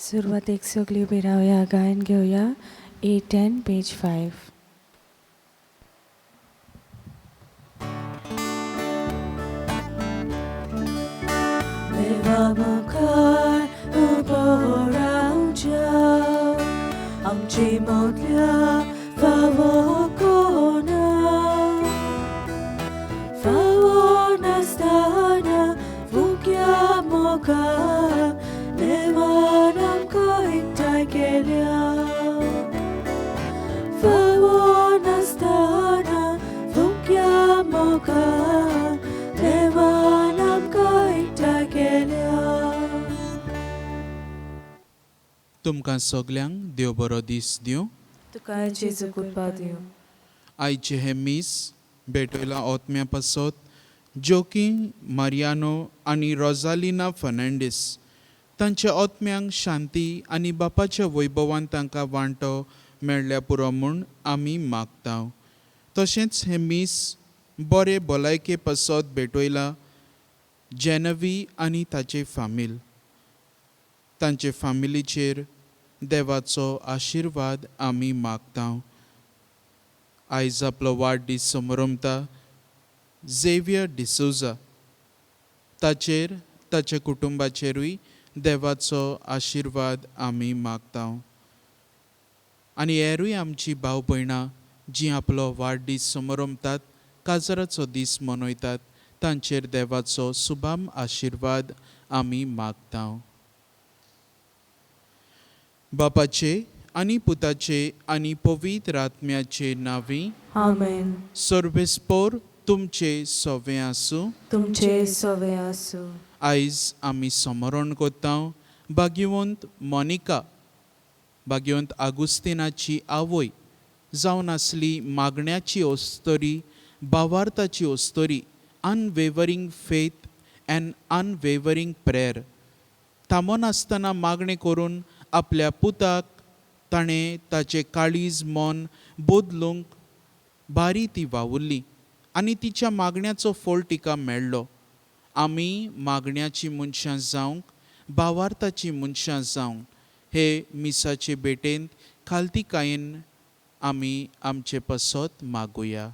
सुरुवातीक सगळी उभी राहूया, गायन घेऊया. A10 page 5. देवा मुखार उबो रावच्या, आमची मोदल्या फावो कोना. फावो नासतना फुग्या मोगान देवान आमकां एकठांय केल्या. फावो नासतना फुग्या मोगान देवान आमकां एकठांय केल्या. तुमकां सगल्यांक देव बरो दीस दिवं. तुका जेजू कृपा दिवं. आयचे हे मीस भेटयला ओतम्या पासत जोकी मारियानो आनी रोजालिना फर्नांडीस तांच्या ओतम्यांक शांती आनी बापाच्या वैभवान तांकां वांटो मेळ्ळ्या पुरो म्हूण आमी मागता. तशेंच हे मीस बरे भलायके पासत भेटयला जेनवी आनी ताचे फामील. तांचे फामिलीचेर देवाचो आशिर्वाद आमी मागता. आयज आपलो वाडदीस समारंभता झेवियर डिसोजा ताचेर ताच्या कुटुंबाचेरूय देवाचो आशिर्वाद आमी मागता. आनी हेरूय आमची भाव भयणां जीं आपलो वाडदीस समारंभतात, काजराचो दीस मनयतात, तांचेर देवाचो सुभाम आशिर्वाद आमी मागता. बापाचे आनी पुताचे आनी पवित्र आत्म्याचे नांवी आमेन. सर्वेस्पोर तुमचे सोवे आसूं. तुमचे सवे आसूं. आयज आमी समरण करता भाग्यवंत मोनिका, भाग्यवंत आगुस्तिनाची आवय जावन आसली मागण्याची ओस्तरी, भावार्थाची ओस्तरी, अनवेवरींग फेथ अँड अनवेवरींग प्रेयर. थांबोन आसतना मागणी करून आपल्या पुताक ताणें ताचें काळीज मन बदलूंक बारी ती वावुरली आनी तिच्या मागण्याचो फळ तिका मेळ्ळो. आमी मागण्याची मनशां जावंक, भावार्थाची मनशां जावंक हे मिसाचे भेटेंत खालतीकायेन आमी आमचे पासत मागुया.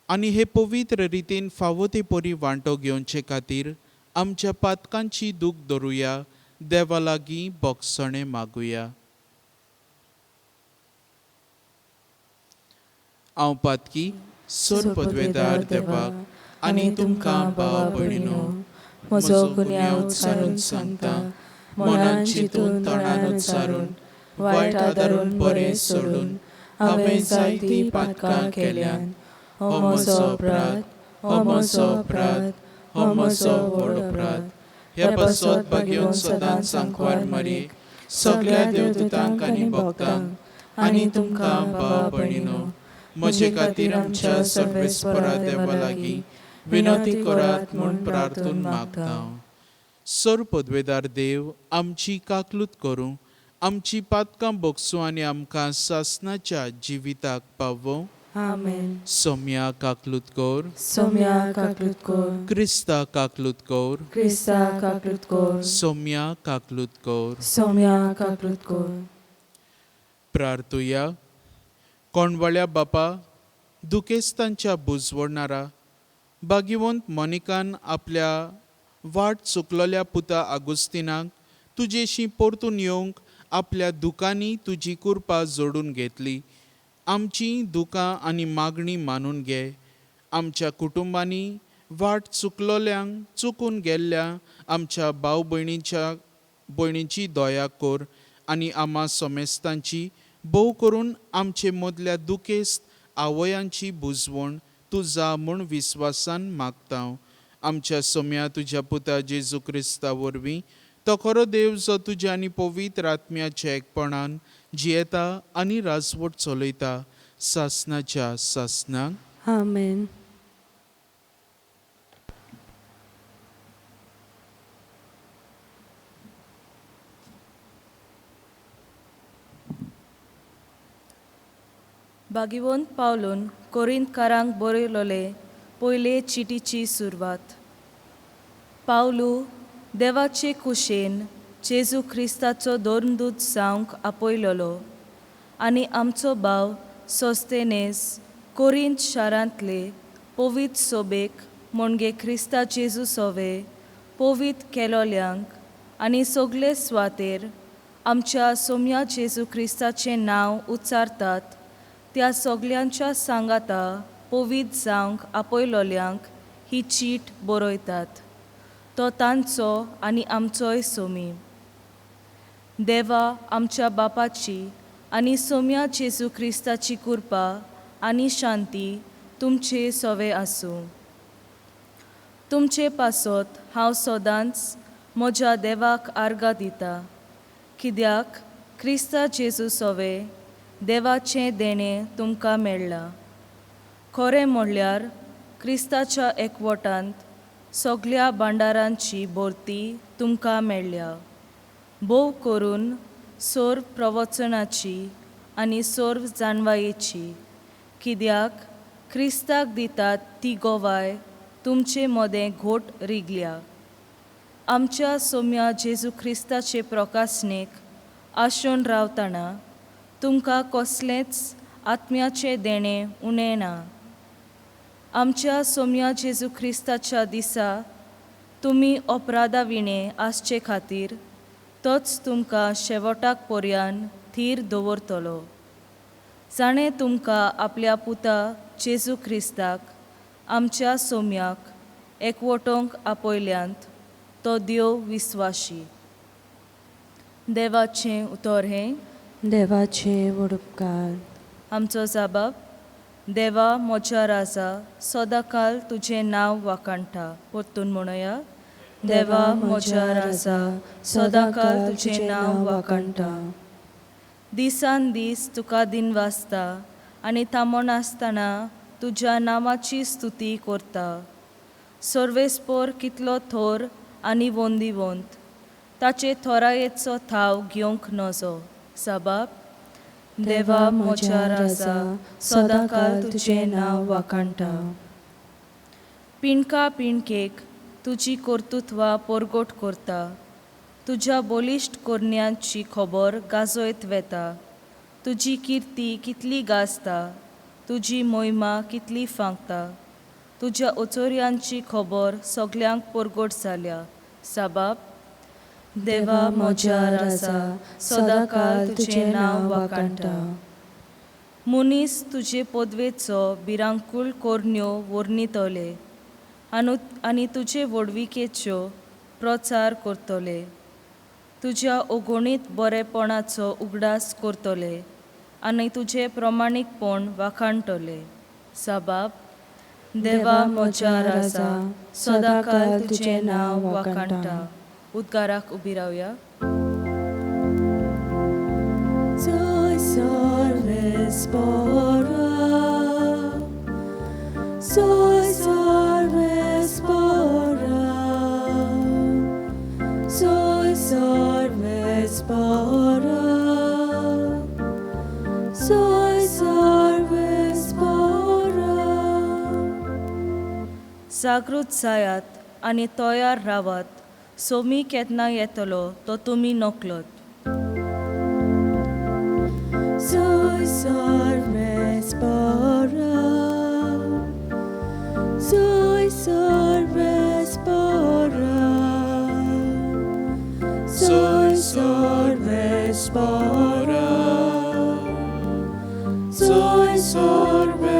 आनी हे पवित्र रितीन फावो ते परी वांटो घेवचे खातीर आमच्या पातकांची दूख धरुया. देवा लागीं बोगसणे मागुया. हांव पातकी सर पदवेदार देवाक आनी तुमकां भावा भयणीनो, म्हजो गुन्यांव उच्चारून सांगता, मनान चिंतून तोंडान उच्चारून वायट आदारून बरें सोडून हांवें जायतीं पातकां केल्यान. हो म्हजो अपराध, हो म्हजो अपराध, हो म्हजो व्हड अपराध. ह्या पासत भाग्यवन सदांच सांकवार मारयेक, सगळ्या देवदूतांक आनी भक्तांक आनी तुमकां भावा भयणीनो, म्हजे खातीर आमच्या सर्वेस्परा देवा लागीं विनंती करात म्हूण प्रार्थून मागता. सर पदवेदार देव, आमची काकलूत करूं, आमची पातकां बोगसूं आनी आमकां सासणाच्या जिविताक पावों. आमेन. सोम्या काकलूत कोर. सोम्या काकलूत कोर. क्रिस्ता काकलूत कोर. क्रिस्ता काकलूत कोर. सोम्या काकलूत कोर. सोम्या काकलूत कोर. प्रार्थुया. कोणवळ्या बापा, दुखेस्तांच्या बुजवणारा भाग्यवंत मोनिकान आपल्या वाट चुकलोल्या पुता आगुस्तिनाक तुजेशी परतून येवंक आपल्या दुखांनी तुजी कृपा जोडून घेतली. आमची दुखां आनी मागणी मानून घे. आमच्या कुटुंबांनी वाट चुकलोल्यांक, चुकून गेल्ल्या आमच्या भाव भयणींची दया कर आनी आम्हा सोमेस्तांची भोव करून आमचे मदल्या दुखेस्त आवयांची बुजवण तूं जा म्हूण विस्वासान मागता. आमच्या सोम्या तुज्या पुता जेजू क्रिस्ता वरवीं तो खरो देव जो तुज्या आनी पवित्र आत्म्याच्या एकपणान जियेता आनी राजवट चलयता सासणाच्या सासणाक. आमेन. भागिवंत पावलून कोरिंतकारांक बरयलोले पयले चिटीची सुरवात. पावलू देवाचे कुशेन जेजू क्रिस्ताचो दोरदूत जावंक आपयलोलो आनी आमचो भाव सोस्तेनेस कोरिंत शारांतले पवित्र सोबेक म्हणगे क्रिस्ता जेजू सोवे पवित्र केलोल्यांक आनी सगळे स्वातेर आमच्या सोम्या जेजू क्रिस्ताचें नांव उच्चारतात त्या सगल्यांच्या सांगाता पवित्र जावंक आपयलोल्यांक ही चीट बरयतात. तो तांचो आनी आमचोय सोमी. देवा आमच्या बापाची आनी सोम्या जेजू क्रिस्ताची कृपा आनी शांती तुमचे सोवे आसूं. तुमचे पासत हांव सदांच म्हज्या देवाक आर्गां दिता, कित्याक क्रिस्ता जेजू सोवे देवाचें देणें तुमकां मेळ्ळां. खरें म्हणल्यार क्रिस्ताच्या एकवटांत सगळ्या भांडारांची भरती तुमकां मेळ्ळ्या. भोव करून सर्व प्रवचनाची आनी सर्व जाणवायेची, कित्याक क्रिस्ताक दितात ती गोवाय तुमचे मदें घोट रिगल्या. आमच्या सोम्या जेजू क्रिस्ताचे प्रकाशनेक आशोवन रावतना तुमकां कसलेंच आत्म्याचें देणें उणें ना. आमच्या सोम्या जेजू क्रिस्ताच्या दिसा तुमी अपराधा विणे आसचे खातीर तोच तुमकां शेवटाक पर्यान थीर दवरतलो. जाणें तुमकां आपल्या पुता जेजू क्रिस्ताक आमच्या सोम्याक एकवटोवंक आपयल्यांत तो देव विस्वाशी. देवाचें उतर हें. देवाचे वडुपकार. आमचो जाबाब. देवा म्हज्या राजा सदांकाल तुजें नांव वाखाणटा. परतून म्हणया. देवा म्हज्या राजा सदांकाल तुजें नांव वाखाणटा. दिसान दीस तुका दिनवासता आनी थांबोन आसतना तुज्या नांवाची स्तुती करता. सर्वेस्पर कितलो थोर आनी वंदिवंत, ताचे थोरायेचो थाव घेवंक नजो. साबाब. देवा म्हज्या राजा सदांकाल तुजें नांव वाखाणटा. पिणका पिणकेक तुजी कर्तुत्वां परगट करता. तुज्या बलिश्ट करण्यांची खबर गाजयत वेता. तुजी किर्ती कितली गाजता, तुजी मोहिमा कितली फांकता. तुज्या ओचोऱ्यांची खबर सगल्यांक परगट जाल्या. साबाब. देवा म्हज्या राजा सदांकाल तुजें नांव वाखाणटा. मुनीस तुजे पदवेचो भिरांकूळ कोरण्यो वर्णितले आनी तुजे वडविकेच्यो प्रचार करतले. तुज्या अगणीत बरेपणाचो उगडास करतले आनी तुजें प्रमाणीकपण वाखाणटले. साबाब. देवा म्हज्या राजा सदांकाल तुजें नांव वाखाणटा. उद्गाराक उबी रावया. Soy sorvespora, soy sorvespora, soy sorvespora, soy sorvespora. जागृत जायात आनी तयार रावात. सोमी केन्ना येतलो तो तुमी नकळत. Soy sorvespora, soy sorvespora, soy sorvespora, soy sorvespora.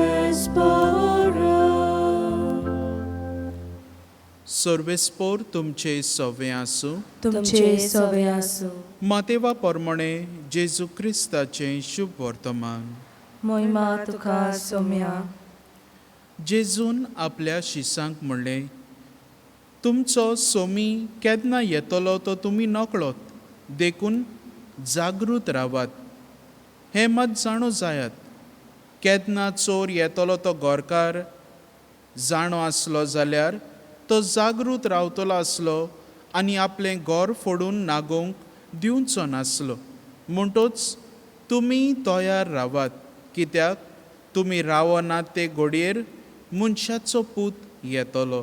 सर्वेस्पोर तुमचे सवे आसूं. तुमचे सवे आसूं. मातेवा परमणे जेजू क्रिस्ताचें शुभ वर्तमान. मोहिमा तुका सोम्या. जेजून आपल्या शिसांक म्हणलें, तुमचो सोमी केन्ना येतलो तो तुमी नकळत, देखून जागृत रावात. हें मात जाणो जायात, केन्ना चोर येतलो तो गोरकार जाणो आसलो जाल्यार तो जागृत रावतलो आसलो आनी आपलें घर फोडून नागोवंक दिवचो नासलो. म्हणटच तुमी तयार रावात, कित्याक तुमी रावनात ते घडयेर मनशाचो पूत येतलो.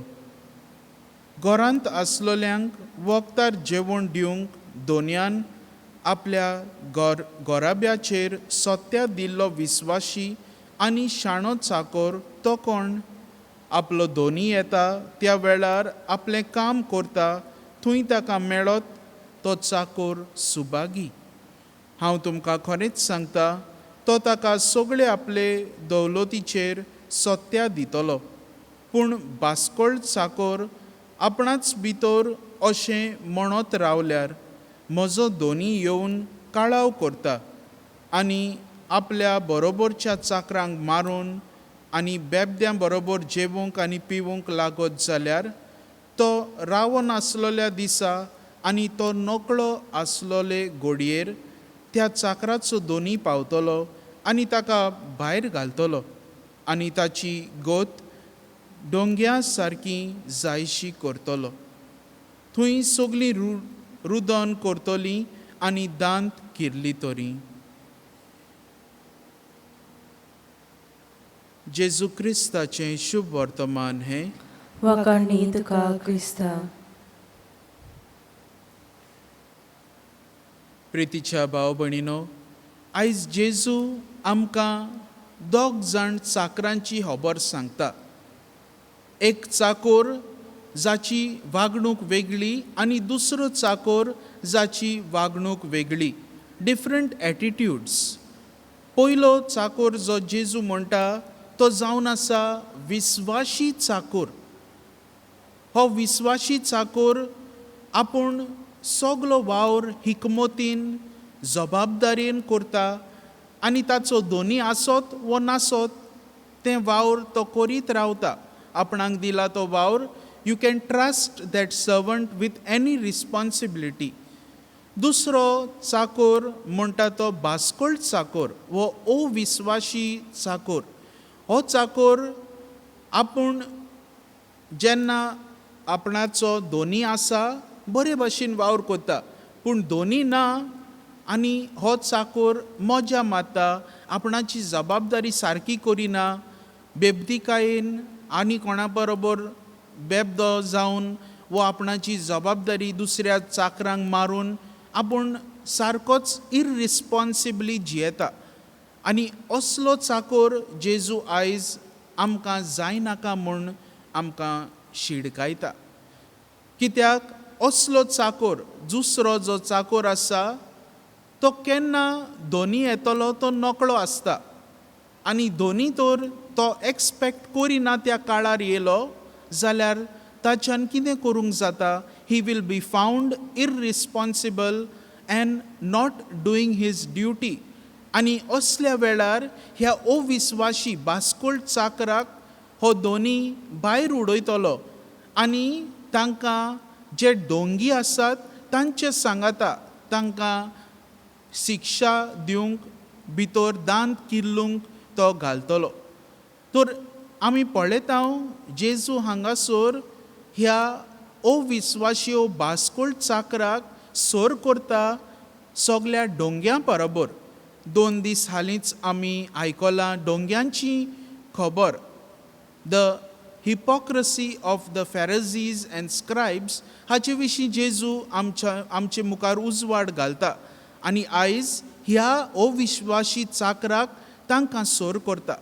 घरांत आसलोल्यांक वखदार जेवण दिवंक दोनयान आपल्या गोराब्याचेर सत्या दिल्लो विस्वाशी आनी शाणो चाकोर तो कोण? आपलो दोनी येता त्या वेळार आपलें काम करता थंय ताका मेळत तो चाकोर सुभागी. हांव तुमकां खरेंच सांगता, तो ताका सगळे आपले दौलतीचेर सत्या दितलो. पूण बास्कोळ चाकोर आपणाच भितर अशें म्हणत रावल्यार म्हजो दोनी येवन काळाव करता आनी आपल्या बरोबरच्या चाकरांक मारून आनी बेबद्यां बरोबर जेवंक आनी पिवूंक लागत जाल्यार तो रावन आसलोल्या दिसा आनी तो नकळो आसलोले घडयेर त्या चाकराचो दोनी पावतलो आनी ताका भायर घालतलो आनी ताची गोत डोंग्या सारकी जायशी करतलो. थंय सगळीं रुदन करतलीं आनी दांत किरली तरी. जेजू क्रिस्ताचें शुभ वर्तमान हें वखाणी तुका क्रिस्ता. प्रितीच्या भाव भयणीनो, आयज जेजू आमकां दोग जाण चाकरांची खबर सांगता. एक चाकोर जाची वागणूक वेगळी आनी दुसरो चाकोर जाची वागणूक वेगळी. डिफरंट एटिट्यूड्स. पयलो चाकोर जो जेजू म्हणटा तो जावन आसा विस्वाशी चाकोर. हो विस्वाशी चाकोर आपूण सगलो वावर हिकमतीन जबाबदारेन करता आनी ताचो दोनी आसत वो नासत तें वावर तो करीत रावता. आपणाक दिला तो वावर, you can trust that servant with any responsibility. दुसरो चाकोर म्हणटा तो बास्कोळ चाकोर वो अविस्वाशी चाकोर. हो चाकोर आपूण जेन्ना आपणाचो दोनी आसा बरे भाशेन वावर करता, पूण दोनी ना आनी हो चाकोर मजा मारता, आपणाची जबाबदारी सारकी करिना, बेबदिकायेन आनी कोणा बरोबर बेबदो जावन वो आपणाची जबाबदारी दुसऱ्या चाकरांक मारून आपूण सारकोच इररिस्पॉन्सिबली जियेता. आनी असलो चाकोर जेजू आयज आमकां जायनाका म्हूण आमकां शिडकायता. कित्याक असलो चाकोर दुसरो जो चाकोर आसा तो केन्ना दोनी येतलो तो नकळो आसता आनी दोनी तर तो एक्सपेक्ट करिना त्या काळार येयलो जाल्यार ताच्यान कितें करूंक जाता? He will be found irresponsible and not doing his duty. आनी असल्या वेळार ह्या अविस्वाशी बास्कोळ चाकराक हो दोनी भायर उडयतलो आनी तांकां जे डोंगी आसात तांचे सांगाता तांकां शिक्षा दिवंक भितर दांत किल्लूंक तो घालतलो. तर आमी पळयता जेजू हांगासर ह्या अविस्वाशी बास्कोळ चाकराक सर करता सगल्या डोंग्यां बरोबर. 2 दीस हालींच आमी आयकलां डोंग्यांची खबर. The hypocrisy of the Pharisees and scribes हाचे विशीं जेजू आमचे मुखार उजवाड घालता आनी आयज ह्या अविश्वासी चाकराक तांकां सर करता.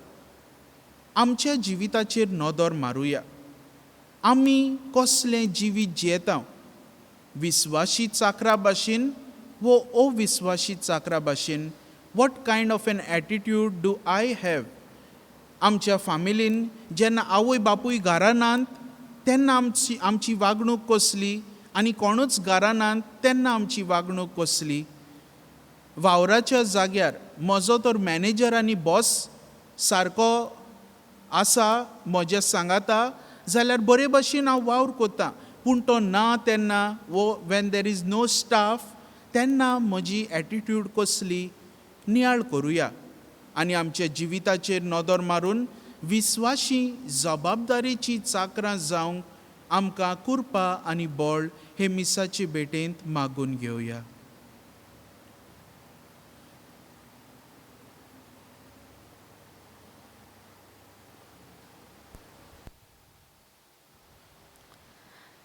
आमच्या जिविताचेर नदर मारुया. आमी कसलें जिवीत जियेता? विस्वासी चाकरा भाशेन वो अविस्वासी चाकरा भाशेन? What kind of an attitude do I have? आमच्या फामिलीन जेन्ना आवय बापूय घरा नात तेन्ना आमची वागणूक कसली आनी कोणूच घरा नात तेन्ना आमची वागणूक कसली? वावराच्या जाग्यार म्हजो तर मॅनेजर आनी बॉस सारको आसा म्हज्या सांगाता जाल्यार बरे भाशेन हांव वावर करतां, पूण तो ना तेन्ना वो when there is no staff तेन्ना म्हजी एटिट्यूड कसली? नियाळ करुया आनी आमच्या जिविताचेर नदर मारून विस्वाशी जबाबदारेची चाकरां जावंक आमकां कृपा आनी बळ हे मिसाचे भेटेंत मागून घेवया.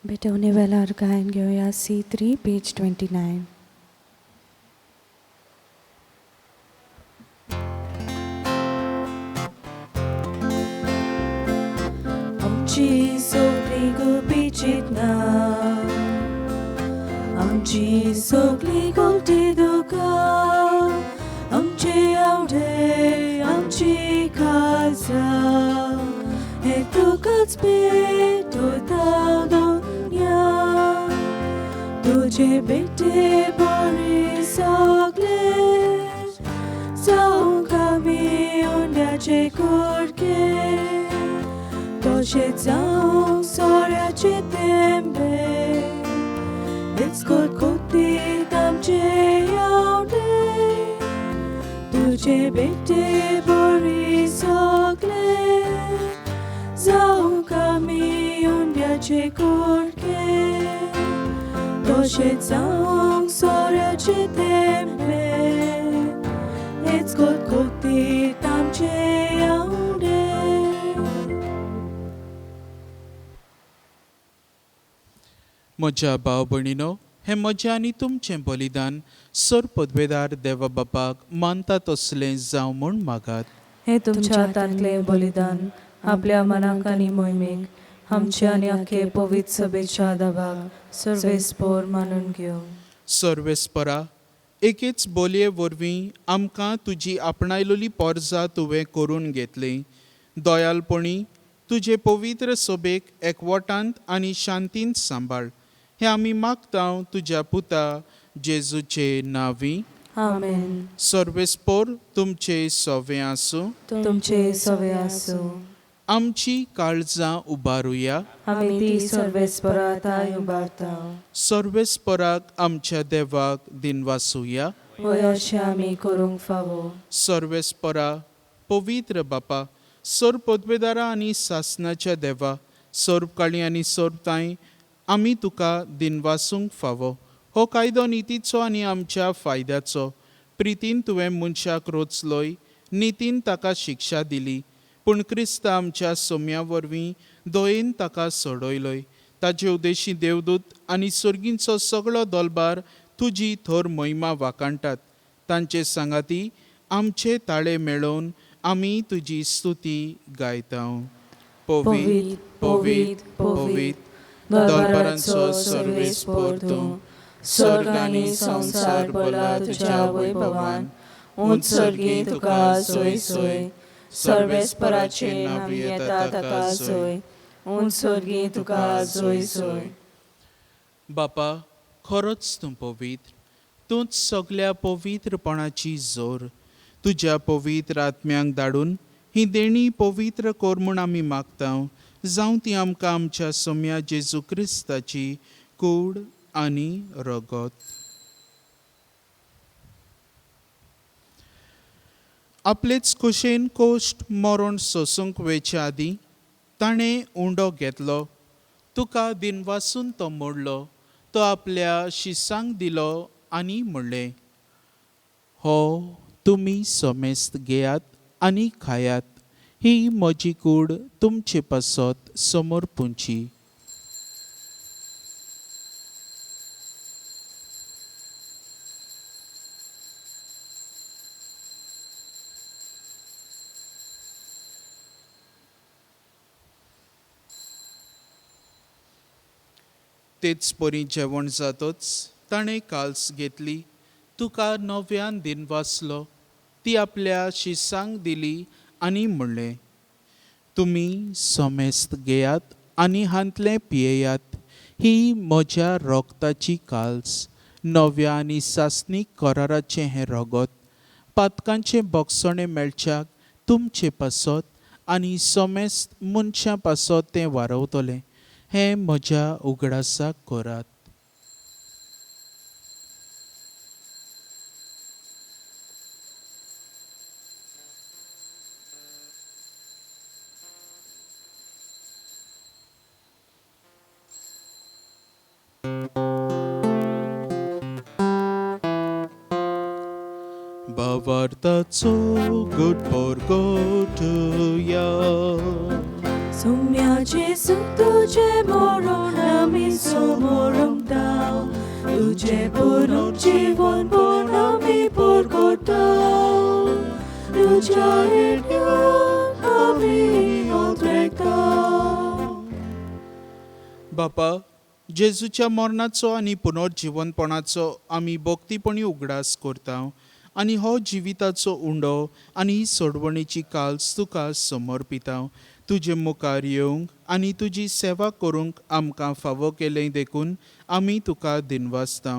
भेटवणे वेळार गायन घेऊया C3 पेज 29. आमची सगळी गुपिचीत ना आमची सगळी गोष्टी तुका आमची आवडे आमची खासा हे तुकाच भेटवता दुनिया तुझे बेटे बरे सगळे जाऊं कमी उंड्याचे कुडके तशें जावं सोऱ्याचे तेंबे इचकोट कोतीत आमचे आवडे तुझे बेटे बरी सगळे जावं कमी उंड्याचे कुडके तशें जावं सोऱ्याचे तेंबे इचकोट कोतीत आमचे आवडे. म्हज्या भाव भयणीनो, हें म्हजें आनी तुमचें बलिदान सर पदवेदार देवा बापाक मानता तसलें जावं म्हूण मागात. हे तुमच्या हातांतले बलिदान आपल्या मनाक आनी मोहिमेक आमचे आनी आख्खे पवित्र सभेच्या दाबाक सर्वेस्पोर मानून घेवं. सर्वेस्परा, एकेच बोलये वरवीं आमकां तुजी आपणायलोली पोरजां तुवें करून घेतली. दयाळपणी तुजे पवित्र सभेक एकवटांत आनी शांतींत सांबाळ. हें आमी मागतां तुज्या पुता जेजूचे नांवी. आमेन. सर्वेस्पोर तुमचे सवे आसूं. तुमचे सवे आसूं. आमची काळजां उबारुया. आमी ती सर्वेस्परात उबारता. सर्वेस्पराक आमच्या देवाक दिनवासुया. होय अशें आमी करूंक फावो. सर्वेस्परा, पवित्र बापा, सर पदवेदारा आनी सासणाच्या देवा, सर्वकाळी आनी सर्वताय आमी तुका दिनवासूंक फावो. हो कायदो नितीचो आनी आमच्या फायद्याचो. प्रितीन तुवें मनशाक रोचलोय, नितीन ताका शिक्षा दिली, पूण क्रिस्त आमच्या सोम्या वरवीं दयेन ताका सोडयलोय. ताचे उदेशी देवदूत आनी सर्गींचो सगळो दलबार तुजी थोर महिमा वाकाणटात. तांचे सांगाती आमचे ताळे मेळोवन आमी तुजी स्तुती गायता. पवित्र, पवित्र, पवित्र, दरबारांचो सर्वेस्पोर तूं. स्वर्ग आनी संसार भला तुज्या वैभवान. उंच सर्गी तुका सोय सोय. सर्वेस्पराचे नांव येता ताका सोय. उंच सर्गी तुका सोय सोय. बापा, खरोच तूं पवित्र. तूंच सगळ्या पवित्रपणाची जोर. तुज्या पवित्र आत्म्यांक धाडून ही देणी पवित्र कोर म्हूण आमी मागता. जावं ती आमकां आमच्या सोम्या जेजू क्रिस्ताची कूड आनी रगत. आपलेच कुशेन कोश्ट मरण सोसूंक वयचे आदीं ताणें उंडो घेतलो. तुका दिनवासून तो मोडलो. तो आपल्या शिसांक दिलो आनी म्हणलें, हो तुमी सोमेस्त घेयात आनी खायात. ही म्हजी कूड तुमचे पासत समोर पुंची. तेच परी जेवण जातच ताणें काल्स घेतली. तुका नव्यान दिनवासलो. ती आपल्या शिसांक दिली आनी म्हणलें, तुमी सोमेस्त घेयात आनी हांतलें पियेयात. ही म्हज्या रोगताची काल्स, नव्या आनी सासणीक कराराचें हें रगत. पातकांचें बोगसणें मेळच्याक तुमचे पासत आनी सोमेस्त मनशां पासत तें वारवतलें. हें म्हज्या उगडासाक करात. Bavartaco good porgotuja. सोम्याचे सुख तुझे मरण आमी समोरंगताव तुझे पुनरुज्जीवन पण आमी परगताव तुझ्या येण्याक आमी ओद्रेगताव. बापा, जेजूच्या मरणाचो आनी पुनर्जीवनपणाचो आमी भक्तीपणी उगडास करता आनी हो जिविताचो उंडो आनी ही सोडवणेची काल्स तुका समर्पिता. तुजे मुखार येवंक आनी तुजी सेवा करूंक आमकां फावो केलें देखून आमी तुका दिनवासता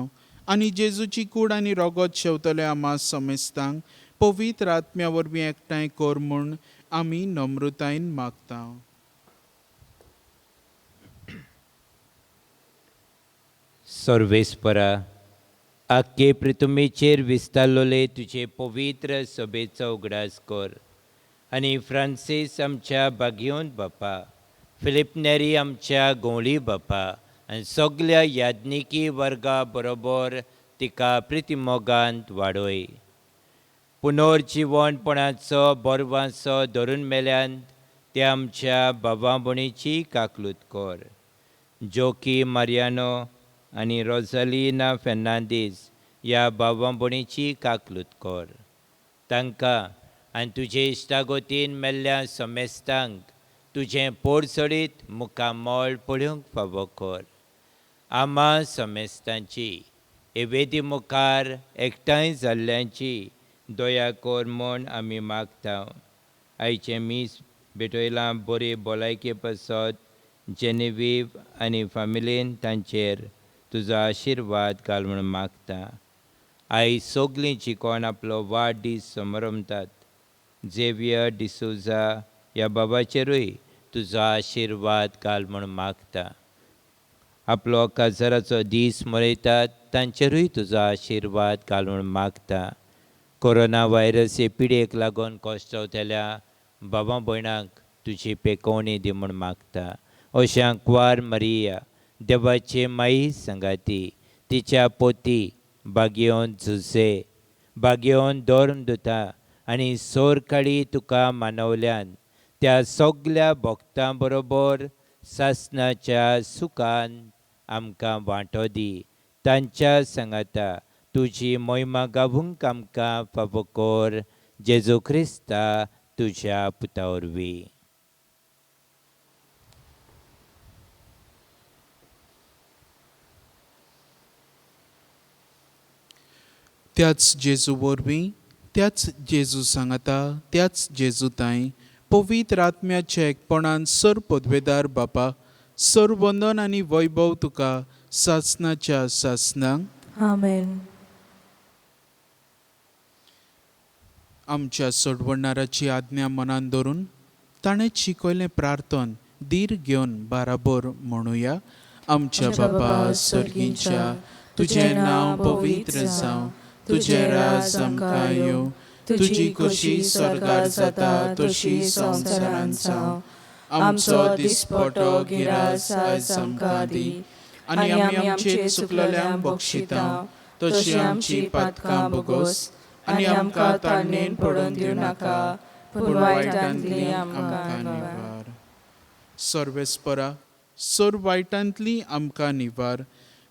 आनी जेजूची कूड आनी रगत शेवतले आमा समेस्तांक पवित्र आत्म्या वरवीं एकठांय कर म्हूण आमी नम्रतायेन मागता. सर्वेस्परा, आख्खे पृथ्वीचेर विस्तारलोले तुजे पवित्र सभेचो उगडास कर आनी फ्रांसीस आमच्या बागयोन बापा, फिलिप नेरी आमच्या गोंवळी बापा आनी सगळ्या याज्ञिकी वर्गा बरोबर तिका प्रितीमोगांत वाडय. पुनर्जीवनपणाचो बोरवांसो धरून मेल्यान त्या आमच्या भावा भयणीची काकलूत कर. जोकी मारियानो आनी रोझालिना फेर्नांदीस ह्या भावा भयणीची काकलूत कर. तांकां आनी तुजे इश्टागोतीन मेल्ल्या समेस्तांक तुजें पोरसडीत मुखामोळ पळोवंक फावो कर. आमा समेस्तांची एवेदी मुखार एकठांय जाल्ल्यांची दया कर म्हूण आमी मागता. आयचे मीस भेटयलां बरी भलायकी पासत जेनेवीव आनी फामिलीन तांचेर तुजो आशिर्वाद घाल म्हूण मागता. आयज सगळीं जीं कोण आपलो वाडदीस समरमतात, झेवियर डिसोजा ह्या बाबाचेरूय तुजो आशिर्वाद घाल म्हूण मागता. आपलो काजाराचो दीस मनयतात तांचेरूय तुजो आशिर्वाद घाल म्हूण मागता. कोरोना व्हायरस हे पिडेक लागून कोश्टवतल्या भावा भयणांक तुजी पेकोवणी दी म्हूण मागता. अशा क्वार मरिया देवाचे माई संगाती, तिच्या पोती बागयोन झुजे, बागयोन धर्मदुता आनी सोरकाळी तुका मानवल्यान त्या सगळ्या भक्तां बरोबर सासणाच्या सुखान आमकां वांटो दी. तांच्या सांगाता तुजी महिमा गावूंक आमकां फावो कर. जेजू क्रिस्ता तुज्या पुता वरवीं. त्याच जेजू वरवीं, त्याच जेजू सांगाता, त्याच जेजू ताई पवित्र आत्म्याच्या एकपणान सर पदवेदार बापा, सर वंदन आनी वैभव तुका सासणाच्या सासणांक. आमेन. आमच्या सोडवणाराची आज्ञा मनान धरून ताणें शिकयलें प्रार्थन धीर घेवन बाराबर म्हणुया. आमच्या बापा सर्गीच्या, तुजें नांव पवित्र जावं, तुजें राज आमकां येवं, तुजी कशी स्वर्गार जाता तशी संवसारांत जावं. आमचो दिसपटो गिरास आयज आमकां दी आनी आमी आमचे चुकलेल्यांक बक्षिता तशी आमची पातकां बोगोस आनी आमकां ताळणेन पडोवन दिवं नाका पूण वायटांतली आमकां निवार. सर्वेस्परा, सर वायटांतली आमकां निवार.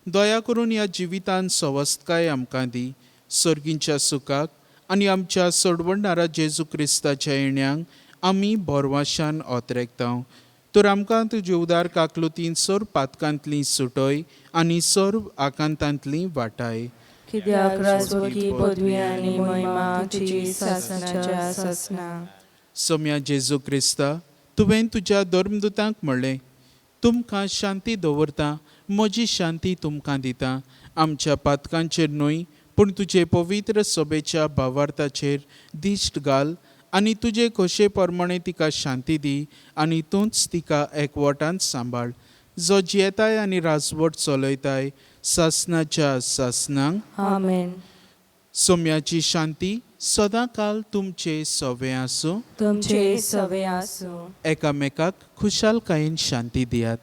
दया करून ह्या जिवितांत सवस्तकाय आमकां दी. सर्गींच्या सुखाक आनी आमच्या सोडवणारा जेजू क्रिस्ताच्या येण्याक आमी बोरवाशान ओतरेगता. तर आमकां तुजे उदार काकलुतीन सर पातकांतली सुटय आनी सर आकांतांतली वाटाय. कित्याक राजवटी पदवी आनी महिमा तुजी सासणाच्या सासणां. सोम्या जेजू क्रिस्ता, तुवें तुज्या धर्मदुतांक म्हणलें, तुमकां शांती दवरता, म्हजी शांती तुमकां दिता. आमच्या पातकांचेर न्हय पूण तुजे पवित्र सभेच्या भावार्थाचेर दिश्ट घाल आनी तुजे खोशे प्रमाणे तिका शांती दी आनी तूंच तिका एकवटांत सांबाळ. जो जियेताय आनी राजवट चलयताय सासणाच्या सासणांक. आमेन. सोम्याची शांती सदां काल तुमचे सवे आसूं. तुमचे सवे आसूं. एकामेकाक खुशालकायेन शांती दियात.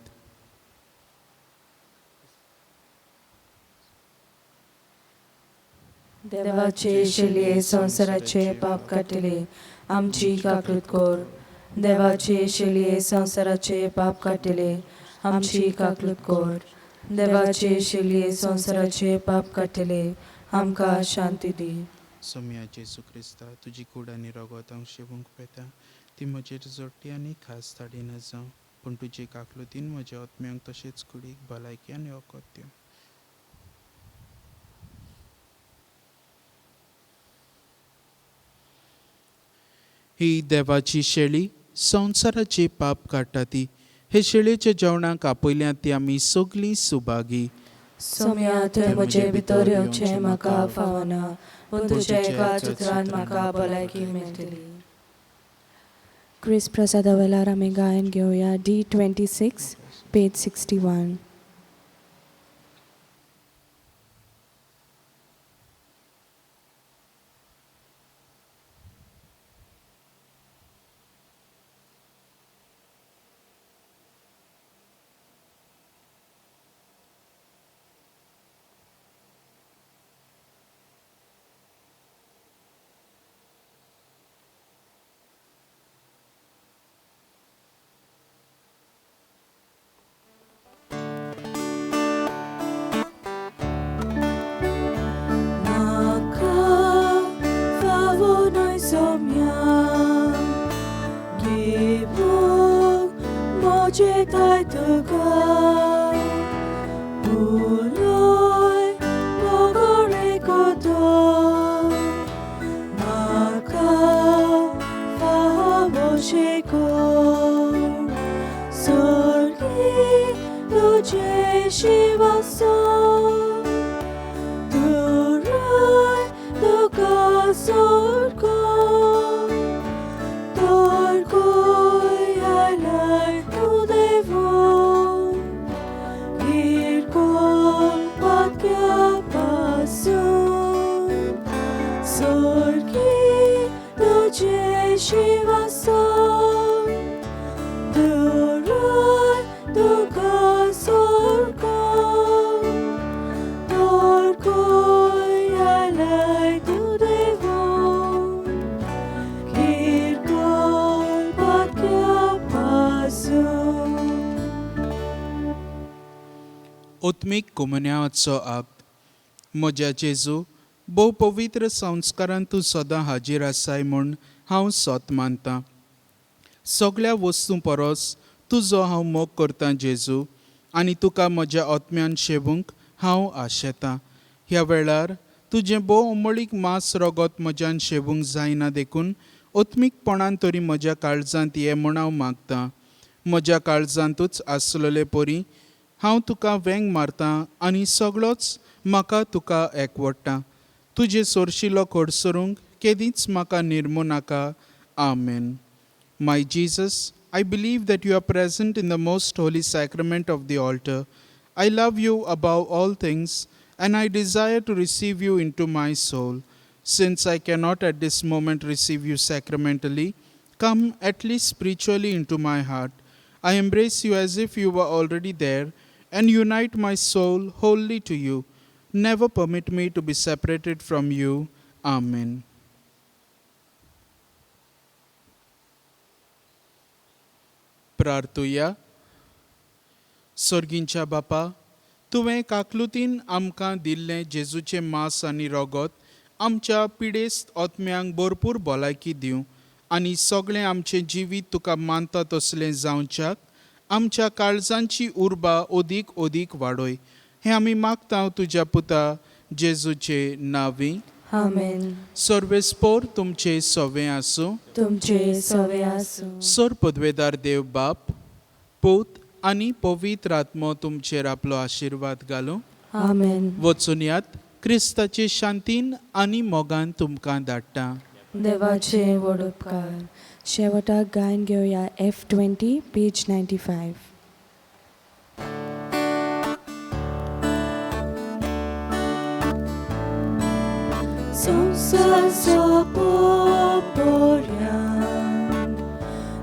देवाचे शिलये संवसाराचे पाप काटिले आमची काकूत कर देवाचे शिलये संसाराचे पाप काटिले आमची काकलूत कोर. देवाचे शिलये संसाराचे पाप काटिले आमकां शांती दी. सोम्या जेजू क्रिस्ता तुजी कूड आनी रगत हांव शेवूंक पेता ती म्हजेर जोडटी आनी खास ताडीन जावं पूण तुजे काकलुतीन म्हज्या आत्म्यांक तशेंच कुडीक भलायकी आनी वखद दिवं. ही देवाची शेळी संवसाराचे पाप काडटा ती. हे शेळयेच्या जेवणाक आपयल्यात ती आमी सगलीं सुभागी. सोम्या थंय म्हजे भितर येवचें म्हाका फावना पूण तुज्या एका चित्रान म्हाका भलायकी मेळटली. क्रिस प्रसादा वेळार आमी गायन घेवया D26 पेज 61. ओत्मीक कोमुन्याचो आक्त. म्हज्या जेजू भोव पवित्र संस्कारांत तूं सदां हाजीर आसाय म्हूण हांव सोत मानतां. सगळ्या वस्तू परस तुजो हांव मोग करतां जेजू आनी तुका म्हज्या आत्म्यान शेवूंक हांव आशेतां. ह्या वेळार तुजें भोव उमळीक मांस रगत म्हज्यान शेवूंक जायना देखून ओत्मीकपणान तरी म्हज्या काळजांत ये म्हूण हांव मागतां. म्हज्या काळजांतूच आसलेले परी हांव तुका वेंग मारतां आनी सगळोच म्हाका तुका एकवडटा. तुजे सोरशिल्लो खोडसरूंक केदींच म्हाका निर्मू नाका. आमेन. My Jesus, I believe that you are present in the most holy sacrament of the altar. I love you above all things and I desire to receive you into my soul. Since I cannot at this moment receive you sacramentally, come at least spiritually into my heart. I embrace you as if you were already there and unite my soul wholly to you. Never permit me to be separated from you. Amen. प्रार्थुया. सर्गींच्या बापा, तुवें काकलुतीन आमकां दिल्लें जेजूचें मांस आनी रगत आमच्या पिडेस्त आत्म्यांक भरपूर भलायकी दिवं आनी सगळें आमचें जिवीत तुका मानता तसलें जावच्याक आमच्या काळजांची उर्बा ओदीक ओदीक वाडोय. हें आमी मागतां तुज्या पुता जेजूचे नांवी. आमेन. सर्वेस्पोर तुमचे सवें आसूं. तुमचे सवे आसूं. सर पदवेदार देव बाप, पूत आनी पवित्र आत्मो तुमचेर आपलो आशिर्वाद घालूं. आमेन. वचून यात. क्रिस्ताचे शांतीन आनी मोगान तुमकां धाडटा. देवाचे व्हड उपकार. शेवटाक गायन घेवया F20 पेज 95. संसार सोंपोऱ्यान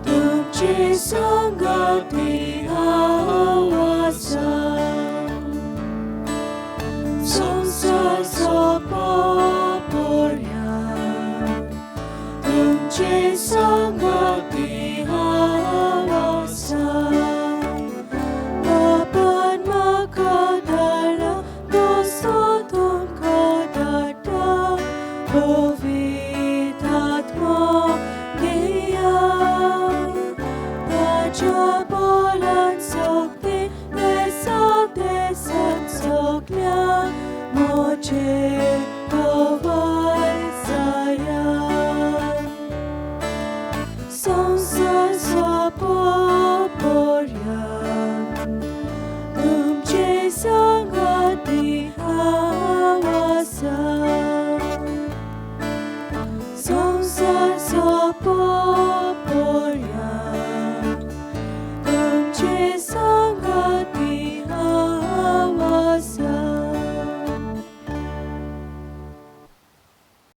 तुमचे संगती हांव आसा. संसार सोंपोऱ्यान तुमचे संगती हांव रे